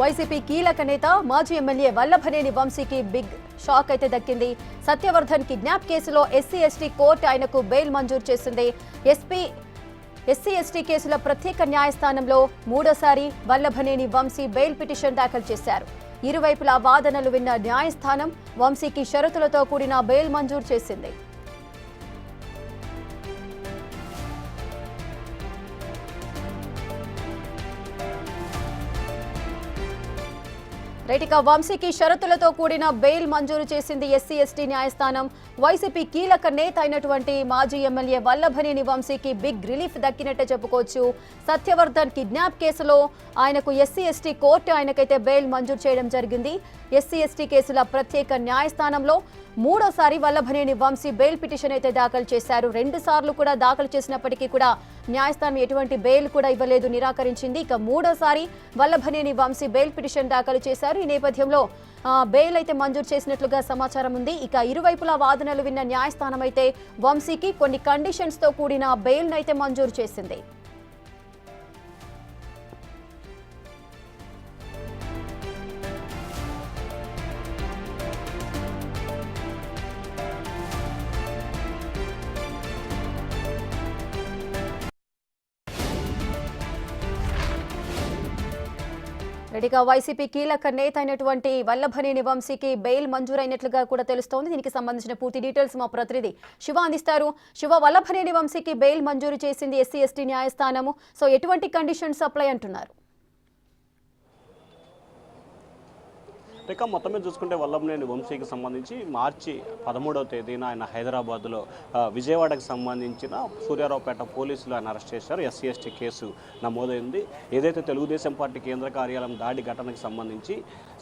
YCP కీలక నేత మాజీ ఎమ్మెల్యే వల్లభనేని వంశీకి బిగ్ షాక్ అయితే దక్కింది. సత్యవర్ధన్ కిడ్నాప్ కేసులో ఎస్సీ ఎస్టీ కోర్టు ఆయనకు బెయిల్ మంజూరు చేసింది. ఎస్సీ ఎస్టీ కేసుల ప్రత్యేక న్యాయస్థానంలో మూడోసారి వల్లభనేని వంశీ బెయిల్ పిటిషన్ దాఖలు చేశారు. ఇరువైపులా వాదనలు విన్న న్యాయస్థానం వంశీకి షరతులతో కూడిన బెయిల్ మంజూరు చేసింది. రైటిక వంశీకి షరతులతో కూడిన బెయిల్ మంజూరు చేసింది ఎస్సీ ఎస్టీ న్యాయస్థానం. వైసీపీ కీలక నేత అయినటువంటి మాజీ ఎమ్మెల్యే వల్లభనేని వంశీకి బిగ్ రిలీఫ్ దక్కినట్టే చెప్పుకోవచ్చు. సత్యవర్ధన్ కిడ్నాప్ కేసులో ఆయనకు ఎస్సీ ఎస్టీ కోర్టు ఆయనకైతే బెయిల్ మంజూరు చేయడం జరిగింది. ఎస్సీ ఎస్టీ కేసుల ప్రత్యేక న్యాయస్థానంలో మూడోసారి వల్లభనేని వంశీ బెయిల్ పిటిషన్ అయితే దాఖలు చేశారు. 2 సార్లు కూడా దాఖలు చేసినప్పటికీ కూడా న్యాయస్థానం ఎటువంటి బెయిల్ కూడా ఇవ్వలేదు, నిరాకరించింది. ఇక మూడోసారి వల్లభనేని వంశీ బెయిల్ పిటిషన్ దాఖలు చేశారు. ఈ నేపథ్యంలో బెయిల్ అయితే మంజూరు చేసినట్లుగా సమాచారం ఉంది. ఇక ఇరువైపులా వాదనలు విన్న న్యాయస్థానం అయితే వంశీకి కొన్ని కండిషన్స్ తో కూడిన బెయిల్ అయితే మంజూరు చేసింది. రెడీగా వైసీపీ కీలక నేత అయినటువంటి వల్లభనేని వంశీకి బెయిల్ మంజూరైనట్లుగా కూడా తెలుస్తోంది. దీనికి సంబంధించిన పూర్తి డీటెయిల్స్ మా ప్రతినిధి శివ అందిస్తారు. శివ, వల్లభనేని వంశీకి బెయిల్ మంజూరు చేసింది ఎస్సీ ఎస్టీ న్యాయస్థానము. సో ఎటువంటి కండిషన్స్ అప్లై అంటున్నారు? ఇక మొత్తం మీద చూసుకుంటే వల్లభనేని వంశీకి సంబంధించి మార్చి 13వ తేదీన ఆయన హైదరాబాద్లో విజయవాడకు సంబంధించిన సూర్యారావుపేట పోలీసులు ఆయన అరెస్ట్ చేశారు. ఎస్సీ ఎస్టీ కేసు నమోదైంది. ఏదైతే తెలుగుదేశం పార్టీ కేంద్ర కార్యాలయం దాడి ఘటనకు సంబంధించి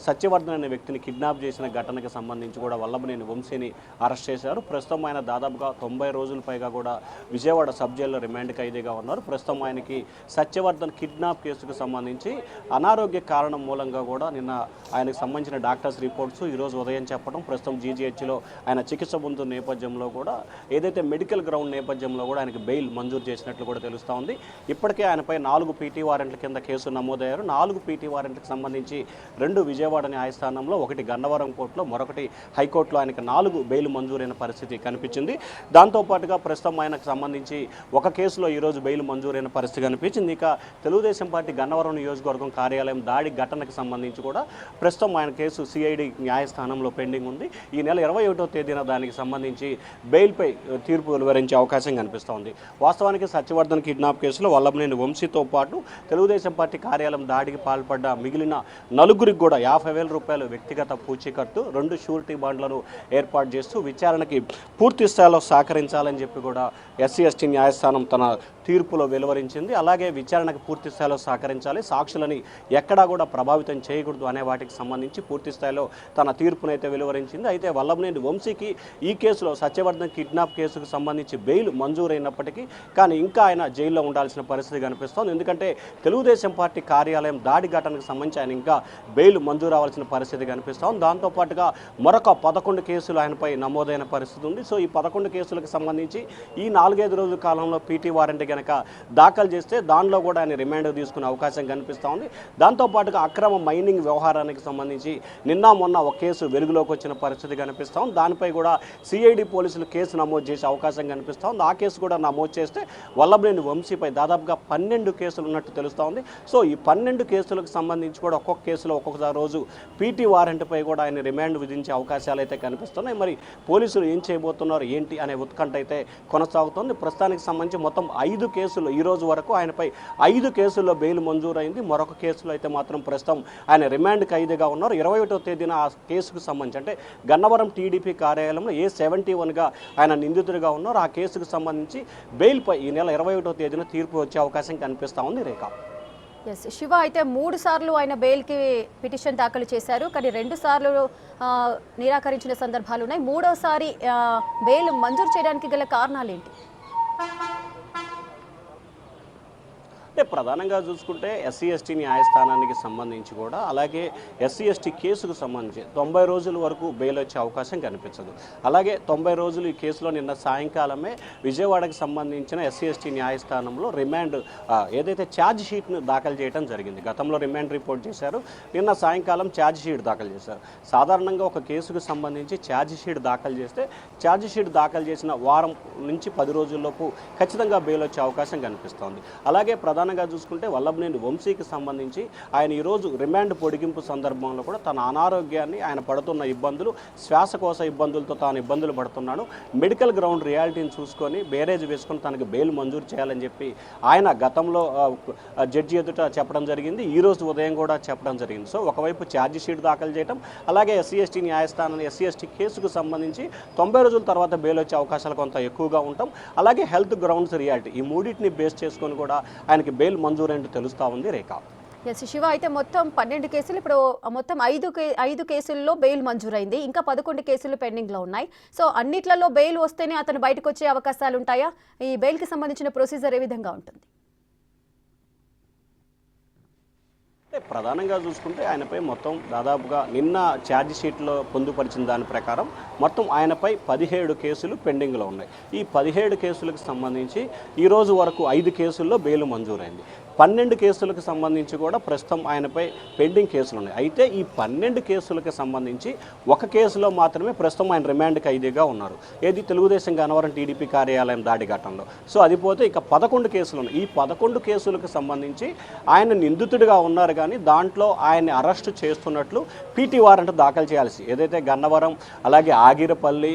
సత్యవర్ధన్ అనే వ్యక్తిని కిడ్నాప్ చేసిన ఘటనకు సంబంధించి కూడా వల్లభనేని వంశీని అరెస్ట్ చేశారు. ప్రస్తుతం ఆయన దాదాపుగా 90 రోజుల పైగా కూడా విజయవాడ సబ్ జైల్లో రిమాండ్ ఖైదీగా ఉన్నారు. ప్రస్తుతం ఆయనకి సత్యవర్ధన్ కిడ్నాప్ కేసుకు సంబంధించి అనారోగ్య కారణం మూలంగా కూడా నిన్న ఆయనకు సంబంధించిన డాక్టర్స్ రిపోర్ట్స్ ఈరోజు ఉదయం చెప్పడం, ప్రస్తుతం జీజీహెచ్లో ఆయన చికిత్స పొందుతున్న నేపథ్యంలో కూడా ఏదైతే మెడికల్ గ్రౌండ్ నేపథ్యంలో కూడా ఆయనకు బెయిల్ మంజూరు చేసినట్లు కూడా తెలుస్తూ ఉంది. ఇప్పటికే ఆయనపై 4 పీటీ వారెంట్ల కింద కేసు నమోదయ్యారు. 4 పీటీ వారెంట్లకు సంబంధించి 2 విజయవాడ న్యాయస్థానంలో, 1 గన్నవరం కోర్టులో, మరొకటి హైకోర్టులో ఆయనకు 4 బెయిల్ మంజూరైన పరిస్థితి కనిపించింది. దాంతోపాటుగా ప్రస్తుతం ఆయనకు సంబంధించి ఒక కేసులో ఈరోజు బెయిల్ మంజూరైన పరిస్థితి కనిపించింది. ఇక తెలుగుదేశం పార్టీ గన్నవరం నియోజకవర్గం కార్యాలయం దాడి ఘటనకు సంబంధించి కూడా ప్రస్తుతం ఆయన కేసు సిఐడి న్యాయస్థానంలో పెండింగ్ ఉంది. ఈ నెల 21వ తేదీన దానికి సంబంధించి బెయిల్పై తీర్పు వెలువరించే అవకాశం కనిపిస్తోంది. వాస్తవానికి సత్యవర్ధన్ కిడ్నాప్ కేసులో వల్లభనేని వంశీతో పాటు తెలుగుదేశం పార్టీ కార్యాలయం దాడికి పాల్పడ్డ మిగిలిన 4గురికి కూడా 50,000 రూపాయలు వ్యక్తిగత పూచీకత్తు, 2 షూరిటీ బాండ్లను ఏర్పాటు చేస్తూ విచారణకి పూర్తి స్థాయిలో సహకరించాలని చెప్పి కూడా ఎస్సీ ఎస్టీ న్యాయస్థానం తన తీర్పులో వెలువరించింది. అలాగే విచారణకు పూర్తి స్థాయిలో సహకరించాలి, సాక్షులని ఎక్కడా కూడా ప్రభావితం చేయకూడదు అనే వాటికి సంబంధించి పూర్తి స్థాయిలో తన తీర్పునైతే వెలువరించింది. అయితే వల్లభనేని వంశీకి ఈ కేసులో సత్యవర్ధన్ కిడ్నాప్ కేసుకు సంబంధించి బెయిల్ మంజూరైనప్పటికీ కానీ ఇంకా ఆయన జైల్లో ఉండాల్సిన పరిస్థితి కనిపిస్తోంది. ఎందుకంటే తెలుగుదేశం పార్టీ కార్యాలయం దాడి ఘటనకు సంబంధించి ఆయన ఇంకా బెయిల్ మంజూరు అవ్వాల్సిన పరిస్థితి కనిపిస్తోంది. దాంతోపాటుగా మరొక 11 కేసులు ఆయనపై నమోదైన పరిస్థితి ఉంది. సో ఈ 11 కేసులకు సంబంధించి ఈ 4-5 రోజుల కాలంలో పీటీ వారెంట్ కనుక దాఖలు చేస్తే దానిలో కూడా ఆయన రిమాండ్ తీసుకునే అవకాశం కనిపిస్తూ ఉంది. దాంతోపాటుగా అక్రమ మైనింగ్ వ్యవహారానికి సంబంధించి నిన్న మొన్న ఒక కేసు వెలుగులోకి వచ్చిన పరిస్థితి కనిపిస్తూ ఉంది. దానిపై కూడా సిఐడి పోలీసులు కేసు నమోదు చేసే అవకాశం కనిపిస్తూ ఉంది. ఆ కేసు కూడా నమోదు చేస్తే వల్లభనేని వంశీపై దాదాపుగా 12 కేసులు ఉన్నట్టు తెలుస్తూ ఉంది. సో ఈ 12 కేసులకు సంబంధించి కూడా ఒక్కొక్క కేసులో ఒక్కొక్క రోజు పీటీ వారెంట్పై కూడా ఆయన రిమాండ్ విధించే అవకాశాలు అయితే కనిపిస్తున్నాయి. మరి పోలీసులు ఏం చేయబోతున్నారు ఏంటి అనే ఉత్కంఠ అయితే కొనసాగుతుంది. ప్రస్తుతానికి సంబంధించి మొత్తం 5 కేసులు ఈ రోజు వరకు ఆయనపై 5 కేసుల్లో బెయిల్ మంజూరైంది. మరొక కేసులో అయితే మాత్రం ప్రస్తుతం ఆయన రిమాండ్ ఖైదీగా ఉన్నారు. 21వ తేదీన ఆ కేసుకు సంబంధించి అంటే గన్నవరం టీడీపీ కార్యాలయంలో A71గా ఆయన నిందితుడిగా ఉన్నారు. ఆ కేసుకు సంబంధించి బెయిల్పై ఈ నెల 21వ తేదీన తీర్పు వచ్చే అవకాశం కనిపిస్తూ ఉంది. రేఖ, శివ, అయితే 3 సార్లు ఆయన బెయిల్కి పిటిషన్ దాఖలు చేశారు, కానీ 2 సార్లు నిరాకరించిన సందర్భాలు ఉన్నాయి. మూడోసారి బెయిల్ మంజూరు చేయడానికి గల కారణాలు ఏంటి? అంటే ప్రధానంగా చూసుకుంటే ఎస్సీ ఎస్టీ న్యాయస్థానానికి సంబంధించి కూడా అలాగే ఎస్సీ ఎస్టీ కేసుకు సంబంధించి 90 రోజుల వరకు బెయిల్ వచ్చే అవకాశం కనిపించదు. అలాగే 90 రోజులు ఈ కేసులో నిన్న సాయంకాలమే విజయవాడకు సంబంధించిన ఎస్సీ ఎస్టీ న్యాయస్థానంలో రిమాండ్ ఏదైతే ఛార్జ్ షీట్ను దాఖలు చేయడం జరిగింది. గతంలో రిమాండ్ రిపోర్ట్ చేశారు, నిన్న సాయంకాలం ఛార్జ్ షీట్ దాఖలు చేశారు. సాధారణంగా ఒక కేసుకు సంబంధించి ఛార్జ్ షీట్ దాఖలు చేస్తే ఛార్జ్ షీట్ దాఖలు చేసిన వారం నుంచి 10 రోజుల్లోపు ఖచ్చితంగా బెయిల్ వచ్చే అవకాశం కనిపిస్తోంది. అలాగే ప్రధానంగా చూసుకుంటే వల్లభనేని వంశీకి సంబంధించి ఆయన ఈరోజు రిమాండ్ పొడిగింపు సందర్భంలో కూడా తన అనారోగ్యాన్ని, ఆయన పడుతున్న ఇబ్బందులు, శ్వాసకోశ ఇబ్బందులతో తాను ఇబ్బందులు పడుతున్నాను, మెడికల్ గ్రౌండ్ రియాలిటీని చూసుకొని బేరేజ్ వేసుకొని తనకు బెయిల్ మంజూరు చేయాలని చెప్పి ఆయన గతంలో జడ్జి ఎదుట చెప్పడం జరిగింది. ఈ రోజు ఉదయం కూడా చెప్పడం జరిగింది. సో ఒకవైపు ఛార్జ్ షీట్ దాఖలు చేయడం, అలాగే ఎస్సీ ఎస్టీ న్యాయస్థానం ఎస్సీ ఎస్టీ కేసుకు సంబంధించి 90 రోజుల తర్వాత బెయిల్ వచ్చే అవకాశాలు కొంత ఎక్కువగా ఉంటాం. అలాగే హెల్త్ గ్రౌండ్స్ రియాలిటీ ఈ మూడింటిని బేస్ చేసుకొని కూడా ఆయనకి బెయిల్ మంజూరు అంటే తెలుస్తూ ఉంది. రేఖ ఎస్ శివ, అయితే మొత్తం 12 కేసులు, ఇప్పుడు మొత్తం 5 కేసుల్లో బెయిల్ మంజూరైంది, ఇంకా 11 కేసులు పెండింగ్లో ఉన్నాయి. సో అన్నిట్లలో బెయిల్ వస్తేనే అతను బయటకు వచ్చే అవకాశాలు ఉంటాయా? ఈ బెయిల్కి సంబంధించిన ప్రొసీజర్ ఏ విధంగా ఉంటుంది? ప్రధానంగా చూసుకుంటే ఆయనపై మొత్తం దాదాపుగా నిన్న ఛార్జ్ షీట్లో పొందుపరిచిన దాని ప్రకారం మొత్తం ఆయనపై 17 కేసులు పెండింగ్లో ఉన్నాయి. ఈ 17 కేసులకు సంబంధించి ఈరోజు వరకు 5 కేసుల్లో బెయిల్ మంజూరైంది. 12 కేసులకు సంబంధించి కూడా ప్రస్తుతం ఆయనపై పెండింగ్ కేసులు ఉన్నాయి. అయితే ఈ 12 కేసులకు సంబంధించి ఒక కేసులో మాత్రమే ప్రస్తుతం ఆయన రిమాండ్ ఖైదీగా ఉన్నారు. ఏది తెలుగుదేశం గన్నవరం టీడీపీ కార్యాలయం దాడి ఘటనలో. సో అది పోతే ఇక 11 కేసులు ఉన్నాయి. ఈ 11 కేసులకు సంబంధించి ఆయన నిందితుడిగా ఉన్నారు, కానీ దాంట్లో ఆయన్ని అరెస్టు చేస్తున్నట్లు పీటీ వారెంట్ దాఖలు చేయాల్సి, ఏదైతే గన్నవరం అలాగే ఆగిరపల్లి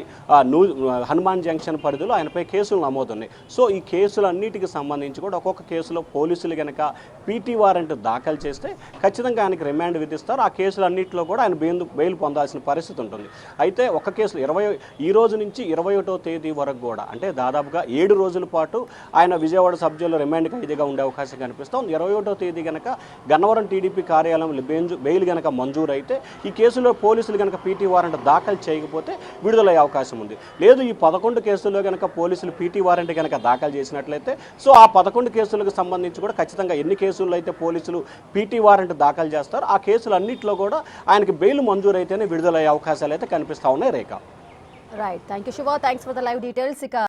హనుమాన్ జంక్షన్ పరిధిలో ఆయనపై కేసులు నమోదున్నాయి. సో ఈ కేసులన్నిటికి సంబంధించి కూడా ఒక్కొక్క కేసులో పోలీసులు కనుక పీటీ వారెంట్ దాఖలు చేస్తే ఖచ్చితంగా ఆయనకి రిమాండ్ విధిస్తారు. ఆ కేసులన్నింటిలో కూడా ఆయన బెయిల్ పొందాల్సిన పరిస్థితి ఉంటుంది. అయితే ఒక కేసులో ఈ రోజు నుంచి 21వ తేదీ వరకు కూడా, అంటే దాదాపుగా 7 రోజుల పాటు ఆయన విజయవాడ సబ్ జైల్లో రిమాండ్ ఖైదీగా ఉండే అవకాశం కనిపిస్తుంది. 21వ తేదీ కనుక గన్నవరం టీడీపీ కార్యాలయంలో బెయిల్ కనుక మంజూరు అయితే ఈ కేసులో పోలీసులు కనుక పీటీ వారెంట్ దాఖలు చేయకపోతే విడుదలయ్యే అవకాశం ఉంది. లేదు ఈ 11 కేసుల్లో కనుక పోలీసులు పీటీ వారెంట్ కనుక దాఖలు చేసినట్లయితే సో ఆ 11 కేసులకు సంబంధించి కూడా ఖచ్చితంగా ఎన్ని కేసుల్లో అయితే పోలీసులు పీటీ వారెంట్ దాఖలు చేస్తారో ఆ కేసులన్నింటిలో కూడా ఆయనకి బెయిల్ మంజూరు అయితేనే విడుదలయ్యే అవకాశాలు అయితే కనిపిస్తూ ఉన్నాయి. Rekha right, thank you Shiva, thanks for the live details. ఇక